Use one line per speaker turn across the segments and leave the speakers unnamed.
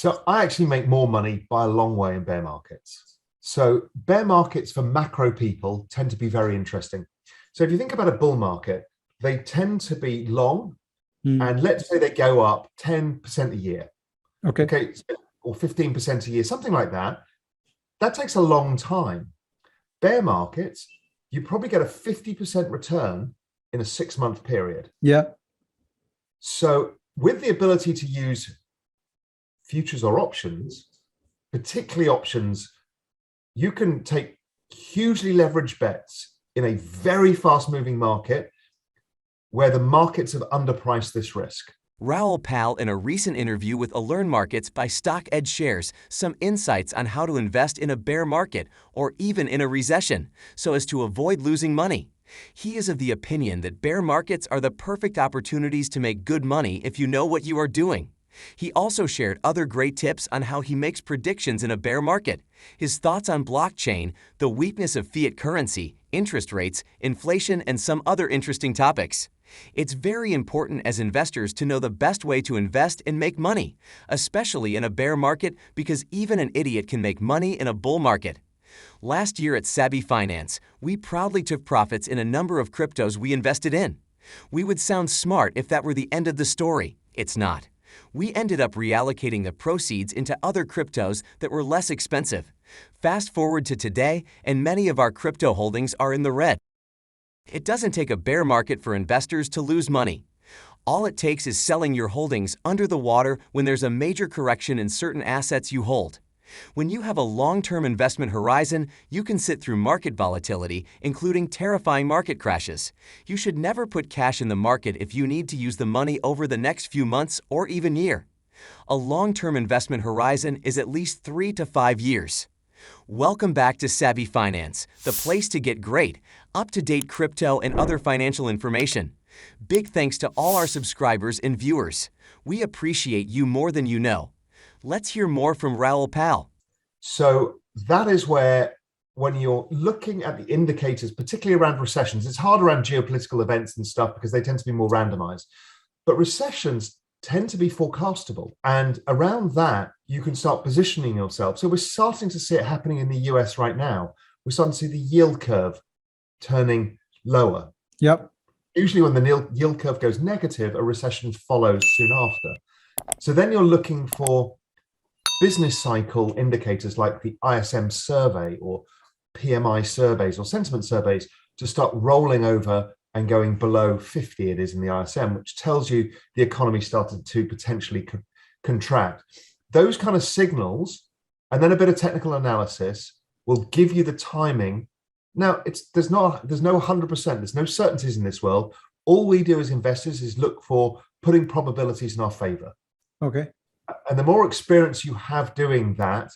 So I actually make more money by a long way in bear markets. So bear markets for macro people tend to be very interesting. So if you think about a bull market, they tend to be long,
Hmm.
and let's say they go up 10% a year,
Okay.
okay, or 15% a year, something like that. That takes a long time. Bear markets, you probably get a 50% return in a 6-month period.
Yeah.
So with the ability to use futures or options, particularly options, you can take hugely leveraged bets in a very fast moving market where the markets have underpriced this risk.
Raoul Pal, in a recent interview with Elearnmarkets by StockEdge, shares some insights on how to invest in a bear market or even in a recession so as to avoid losing money. He is of the opinion that bear markets are the perfect opportunities to make good money if you know what you are doing. He also shared other great tips on how he makes predictions in a bear market, his thoughts on blockchain, the weakness of fiat currency, interest rates, inflation, and some other interesting topics. It's very important as investors to know the best way to invest and make money, especially in a bear market, because even an idiot can make money in a bull market. Last year at Savvy Finance, we proudly took profits in a number of cryptos we invested in. We would sound smart if that were the end of the story. It's not. We ended up reallocating the proceeds into other cryptos that were less expensive. Fast forward to today, and many of our crypto holdings are in the red. It doesn't take a bear market for investors to lose money. All it takes is selling your holdings under the water when there's a major correction in certain assets you hold. When you have a long-term investment horizon, you can sit through market volatility, including terrifying market crashes. You should never put cash in the market if you need to use the money over the next few months or even year. A long-term investment horizon is at least 3 to 5 years. Welcome back to Savvy Finance, the place to get great, up-to-date crypto and other financial information. Big thanks to all our subscribers and viewers. We appreciate you more than you know. Let's hear more from Raoul Pal.
So that is where, when you're looking at the indicators, particularly around recessions, it's hard around geopolitical events and stuff because they tend to be more randomized. But recessions tend to be forecastable. And around that, you can start positioning yourself. So we're starting to see it happening in the US right now. We're starting to see the yield curve turning lower.
Yep.
Usually when the yield curve goes negative, a recession follows soon after. So then you're looking for business cycle indicators like the ISM survey or PMI surveys or sentiment surveys to start rolling over and going below 50, it is in the ISM, which tells you the economy started to potentially contract. Those kind of signals, and then a bit of technical analysis, will give you the timing. Now, there's no 100%, there's no certainties in this world. All we do as investors is look for putting probabilities in our favor.
Okay.
And the more experience you have doing that,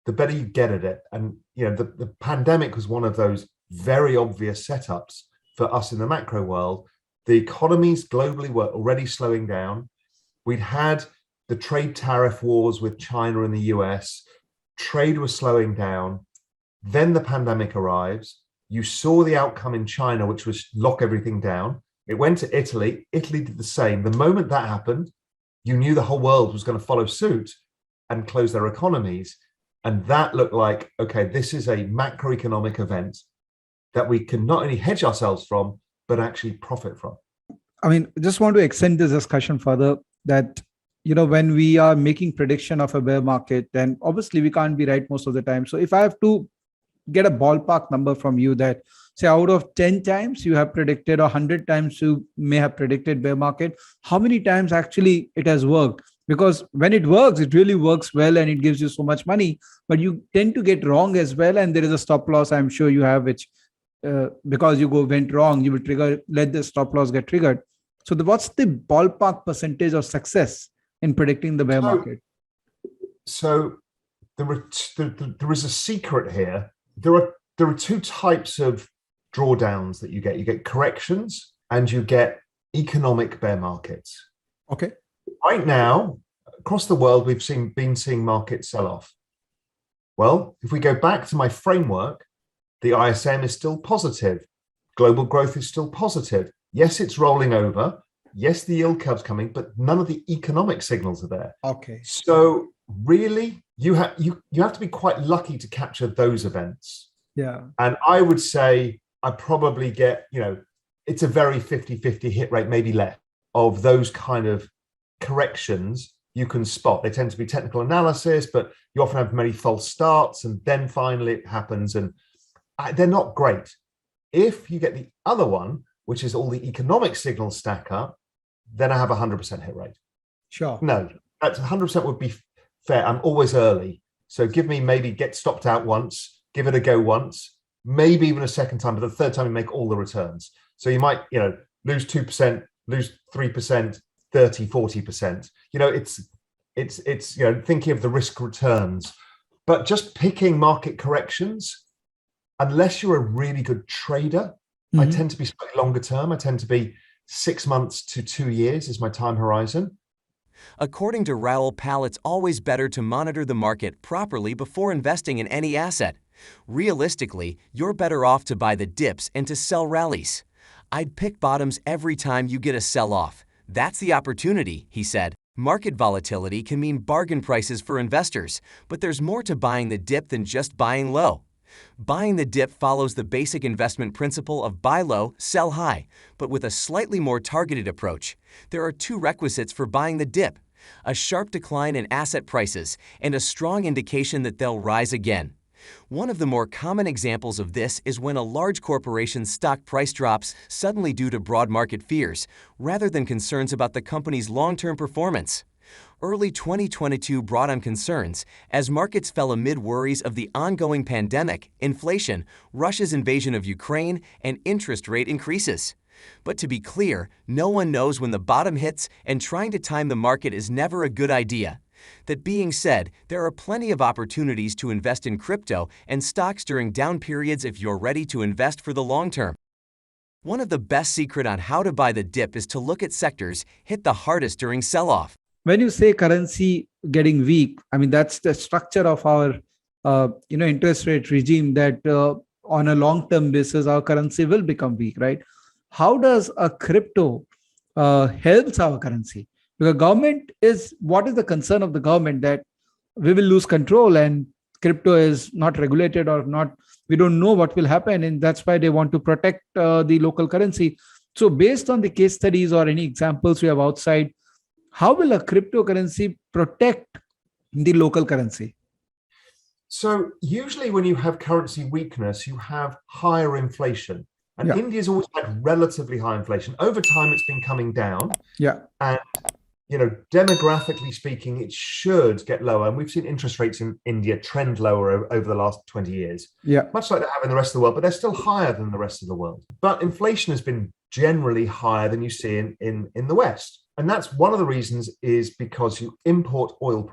the better you get at it. And the pandemic was one of those very obvious setups for us in the macro world. The economies globally were already slowing down. We'd had the trade tariff wars with China and the US. Trade was slowing down. Then the pandemic arrives. You saw the outcome in China, which was lock everything down. It went to Italy. Italy did the same. The moment that happened, you knew the whole world was going to follow suit and close their economies. And that looked like, okay, this is a macroeconomic event that we can not only hedge ourselves from, but actually profit from.
I mean, just want to extend this discussion further that, when we are making prediction of a bear market, then obviously we can't be right most of the time. So if I have to get a ballpark number from you that, say, out of 10 times you have predicted or 100 times you may have predicted bear market, how many times actually it has worked? Because when it works, it really works well and it gives you so much money, but you tend to get wrong as well. And there is a stop loss, I'm sure you have, which because you went wrong, you will let the stop loss get triggered. So what's the ballpark percentage of success in predicting the bear market?
So there is a secret here. There are two types of drawdowns that you get. You get corrections and you get economic bear markets.
Okay.
Right now, across the world, we've been seeing markets sell off. Well, if we go back to my framework, the ISM is still positive. Global growth is still positive. Yes, it's rolling over. Yes, the yield curve's coming, but none of the economic signals are there.
Okay.
So really, you have to be quite lucky to capture those events.
Yeah.
And I would say I probably get, it's a very 50-50 hit rate, maybe less, of those kind of corrections you can spot. They tend to be technical analysis, but you often have many false starts, and then finally it happens, and they're not great. If you get the other one, which is all the economic signals stack up, then I have 100% hit rate.
Sure.
No, that's 100% would be fair. I'm always early. So give me maybe get stopped out once, give it a go once, maybe even a second time, but the third time you make all the returns. So you might, lose 2%, lose 3%, 30, 40%. It's thinking of the risk returns, but just picking market corrections, unless you're a really good trader, I tend to be slightly longer term. I tend to be 6 months to 2 years is my time horizon.
According to Raoul Pal, it's always better to monitor the market properly before investing in any asset. Realistically, you're better off to buy the dips and to sell rallies. I'd pick bottoms every time you get a sell-off. That's the opportunity, he said. Market volatility can mean bargain prices for investors, but there's more to buying the dip than just buying low. Buying the dip follows the basic investment principle of buy low, sell high, but with a slightly more targeted approach. There are 2 requisites for buying the dip: a sharp decline in asset prices and a strong indication that they'll rise again. One of the more common examples of this is when a large corporation's stock price drops suddenly due to broad market fears, rather than concerns about the company's long-term performance. Early 2022 brought on concerns as markets fell amid worries of the ongoing pandemic, inflation, Russia's invasion of Ukraine, and interest rate increases. But to be clear, no one knows when the bottom hits, and trying to time the market is never a good idea. That being said, there are plenty of opportunities to invest in crypto and stocks during down periods if you're ready to invest for the long term. One of the best secrets on how to buy the dip is to look at sectors hit the hardest during sell-off.
When you say currency getting weak, I mean, that's the structure of our interest rate regime, that on a long-term basis, our currency will become weak, right? How does a crypto helps our currency? Because what is the concern of the government? That we will lose control and crypto is not regulated or not, we don't know what will happen. And that's why they want to protect the local currency. So based on the case studies or any examples we have outside, how will a cryptocurrency protect the local currency?
So usually when you have currency weakness, you have higher inflation. And India's always had relatively high inflation. Over time, it's been coming down.
Yeah.
And, demographically speaking, it should get lower. And we've seen interest rates in India trend lower over the last 20 years.
Yeah.
Much like they have in the rest of the world, but they're still higher than the rest of the world. But inflation has been generally higher than you see in the West. And that's one of the reasons is because you import oil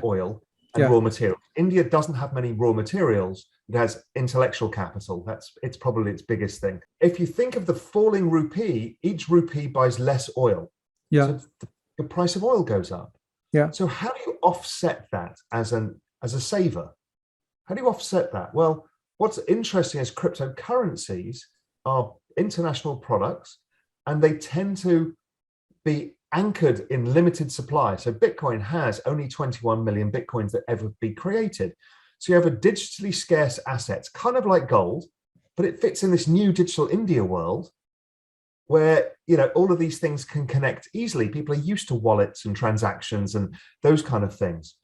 oil and raw materials. India doesn't have many raw materials. It has intellectual capital. It's probably its biggest thing. If you think of the falling rupee, each rupee buys less oil.
Yeah.
So the price of oil goes up.
Yeah.
So how do you offset that as a saver? How do you offset that? Well, what's interesting is cryptocurrencies are international products, and they tend to be anchored in limited supply. So Bitcoin has only 21 million Bitcoins that ever be created. So you have a digitally scarce asset, kind of like gold, but it fits in this new digital India world where, all of these things can connect easily. People are used to wallets and transactions and those kind of things.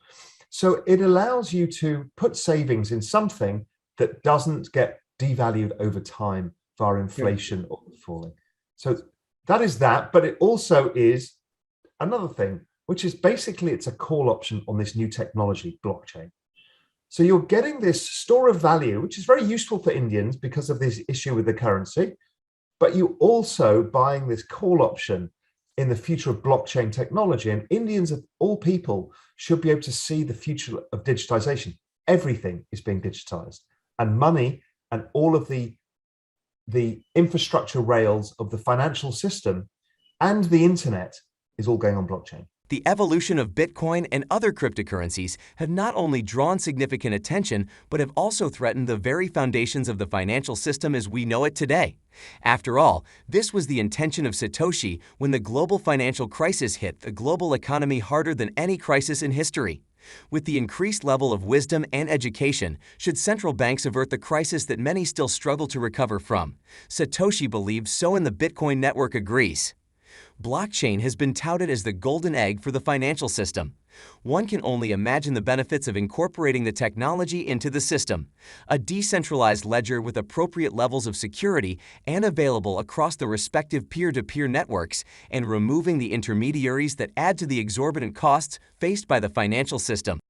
So it allows you to put savings in something that doesn't get devalued over time via inflation or falling. So that is that, but it also is another thing, which is basically it's a call option on this new technology, blockchain. So you're getting this store of value, which is very useful for Indians because of this issue with the currency, but you also buying this call option in the future of blockchain technology. And Indians of all people should be able to see the future of digitization. Everything is being digitized, and money and all of the infrastructure rails of the financial system and the internet is all going on blockchain.
The evolution of Bitcoin and other cryptocurrencies have not only drawn significant attention, but have also threatened the very foundations of the financial system as we know it today. After all, this was the intention of Satoshi when the global financial crisis hit the global economy harder than any crisis in history. With the increased level of wisdom and education, should central banks avert the crisis that many still struggle to recover from? Satoshi believes so, and the Bitcoin network agrees. Blockchain has been touted as the golden egg for the financial system. One can only imagine the benefits of incorporating the technology into the system. A decentralized ledger with appropriate levels of security and available across the respective peer-to-peer networks, and removing the intermediaries that add to the exorbitant costs faced by the financial system.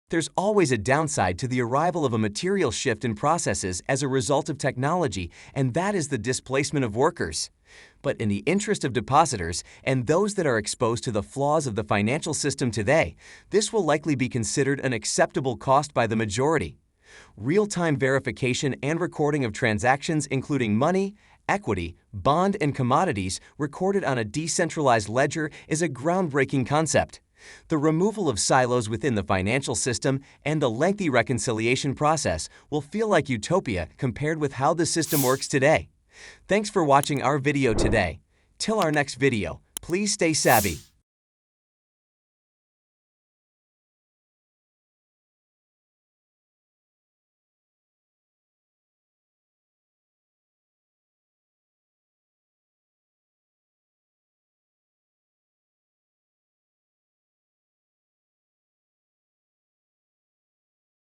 There's always a downside to the arrival of a material shift in processes as a result of technology, and that is the displacement of workers. But in the interest of depositors and those that are exposed to the flaws of the financial system today, this will likely be considered an acceptable cost by the majority. Real-time verification and recording of transactions including money, equity, bond, and commodities recorded on a decentralized ledger is a groundbreaking concept. The removal of silos within the financial system and the lengthy reconciliation process will feel like utopia compared with how the system works today. Thanks for watching our video today. Till our next video, please stay savvy.